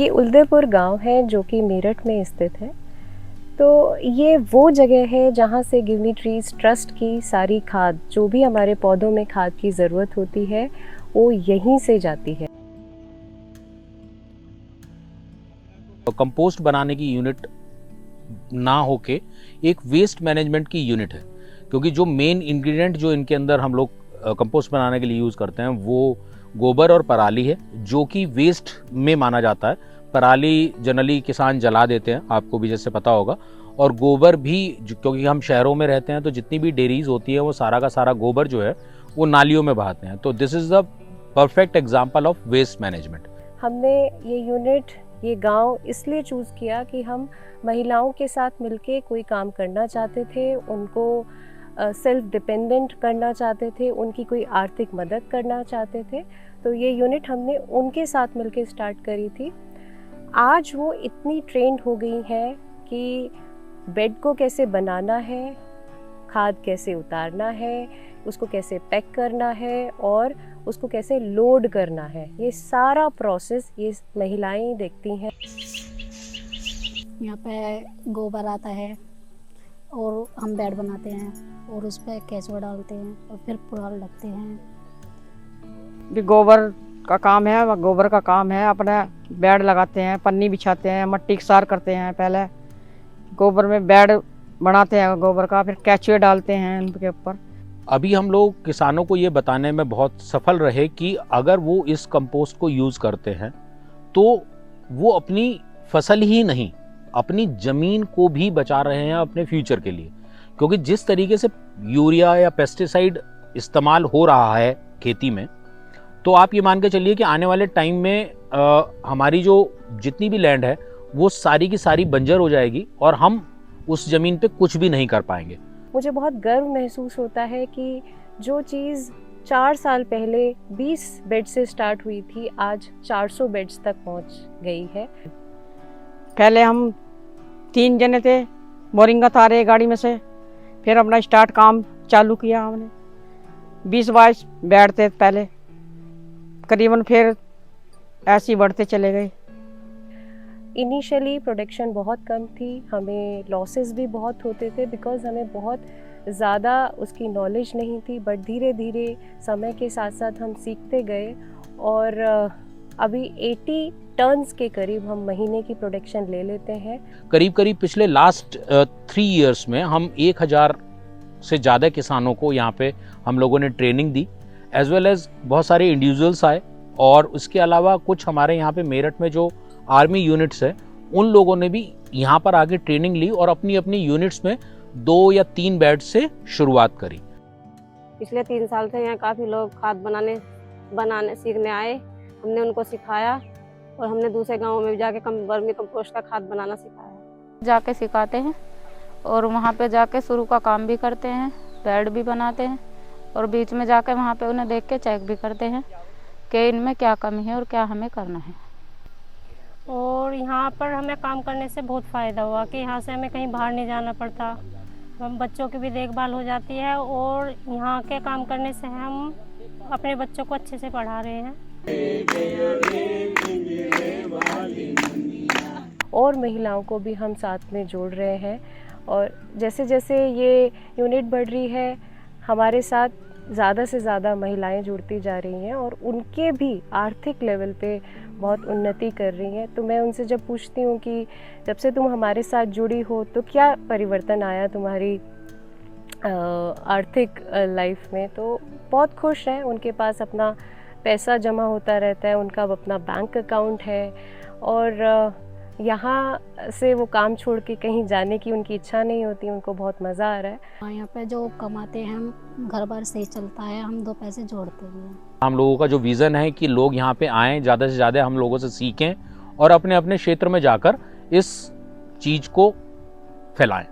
ये उल्देपुर गांव है जो कि मेरठ में स्थित है। तो ये वो जगह है जहाँ से गिवनी ट्रीज ट्रस्ट की सारी खाद, जो भी हमारे पौधों में खाद की ज़रूरत होती है, वो यहीं से जाती है। कंपोस्ट बनाने की यूनिट ना होके एक वेस्ट मैनेजमेंट की यूनिट है, क्योंकि जो मेन इंग्रेडिएंट जो इनके अंदर हम लोग कंपोस्ट बनाने के लिए यूज़ करते हैं वो गोबर और पराली है, जो कि वेस्ट में माना जाता है। पराली जनरली किसान जला देते हैं, आपको भी जैसे पता होगा, और गोबर भी क्योंकि हम शहरों में रहते हैं तो जितनी भी डेयरीज होती है वो सारा का सारा गोबर जो है वो नालियों में बहाते हैं। तो this is the perfect example of waste management. हमने ये यूनिट, ये गांव इसलिए चूज़ किया कि हम महिलाओं के साथ मिलके कोई काम करना चाहते थे, उनको सेल्फ डिपेंडेंट करना चाहते थे, उनकी कोई आर्थिक मदद करना चाहते थे। तो ये यूनिट हमने उनके साथ मिलके स्टार्ट करी थी। आज वो इतनी ट्रेंड हो गई हैं कि बेड को कैसे बनाना है, खाद कैसे उतारना है, उसको कैसे पैक करना है और उसको कैसे लोड करना है, ये सारा प्रोसेस ये महिलाएं देखती हैं। यहाँ पे गोबर आता है और हम बेड बनाते हैं और उस पर केचुआ डालते हैं और फिर पुआल लगते हैं। भी गोबर का काम है, वह गोबर का काम है। अपना बेड लगाते हैं, पन्नी बिछाते हैं, मट्टी सार करते हैं, पहले गोबर में बेड बनाते हैं गोबर का, फिर केचुए डालते हैं उनके ऊपर। अभी हम लोग किसानों को ये बताने में बहुत सफल रहे कि अगर वो इस कंपोस्ट को यूज़ करते हैं तो वो अपनी फसल ही नहीं, अपनी ज़मीन को भी बचा रहे हैं अपने फ्यूचर के लिए। क्योंकि जिस तरीके से यूरिया या पेस्टिसाइड इस्तेमाल हो रहा है खेती में, तो आप ये मान के चलिए कि आने वाले टाइम में हमारी जो जितनी भी लैंड है वो सारी की सारी बंजर हो जाएगी और हम उस ज़मीन पे कुछ भी नहीं कर पाएंगे। मुझे बहुत गर्व महसूस होता है कि जो चीज़ 4 साल पहले 20 बेड से स्टार्ट हुई थी, आज 400 बेड्स तक पहुंच गई है। पहले हम 3 जने थे, मोरिंगा तारे गाड़ी में से, फिर अपना स्टार्ट काम चालू किया हमने। 20-22 बेड थे पहले, करीबन फिर ऐसे ही बढ़ते चले गए। इनिशियली प्रोडक्शन बहुत कम थी, हमें लॉसेस भी बहुत होते थे बिकॉज़ हमें बहुत ज़्यादा उसकी नॉलेज नहीं थी। बट धीरे धीरे समय के साथ साथ हम सीखते गए और अभी 80 टन्स के करीब हम महीने की प्रोडक्शन ले लेते हैं। करीब करीब पिछले लास्ट 3 इयर्स में हम 1000 से ज़्यादा किसानों को यहाँ पे हम लोगों ने ट्रेनिंग दी, एज वेल एज बहुत सारे इंडिविजुअल्स आए। और उसके अलावा कुछ हमारे यहाँ पे मेरठ में जो आर्मी यूनिट्स है, उन लोगों ने भी यहाँ पर आके ट्रेनिंग ली और अपनी अपनी यूनिट्स में 2 या 3 बेड से शुरुआत करी। पिछले 3 साल से यहाँ काफ़ी लोग खाद बनाने सीखने आए। हमने उनको सिखाया और हमने दूसरे गाँवों में भी जाके वर्मी कंपोस्ट का खाद बनाना सिखाया। जाके सिखाते हैं और वहाँ पे जाके शुरू का काम भी करते हैं, बेड भी बनाते हैं और बीच में जाके वहाँ पे उन्हें देख के चेक भी करते हैं कि इनमें क्या कमी है और क्या हमें करना है। और यहाँ पर हमें काम करने से बहुत फ़ायदा हुआ कि यहाँ से हमें कहीं बाहर नहीं जाना पड़ता, हम बच्चों की भी देखभाल हो जाती है और यहाँ के काम करने से हम अपने बच्चों को अच्छे से पढ़ा रहे हैं। और महिलाओं को भी हम साथ में जोड़ रहे हैं और जैसे जैसे ये यूनिट बढ़ रही है, हमारे साथ ज़्यादा से ज़्यादा महिलाएं जुड़ती जा रही हैं और उनके भी आर्थिक लेवल पे बहुत उन्नति कर रही हैं। तो मैं उनसे जब पूछती हूँ कि जब से तुम हमारे साथ जुड़ी हो तो क्या परिवर्तन आया तुम्हारी आर्थिक लाइफ में, तो बहुत खुश हैं। उनके पास अपना पैसा जमा होता रहता है, उनका अपना बैंक अकाउंट है और यहाँ से वो काम छोड़ के कहीं जाने की उनकी इच्छा नहीं होती, उनको बहुत मज़ा आ रहा है। यहाँ पे जो कमाते हैं हम, घर बार सही चलता है, हम 2 पैसे जोड़ते भी हैं। हम लोगों का जो विज़न है कि लोग यहाँ पे आएँ, ज़्यादा से ज़्यादा हम लोगों से सीखें और अपने अपने क्षेत्र में जाकर इस चीज़ को फैलाएं।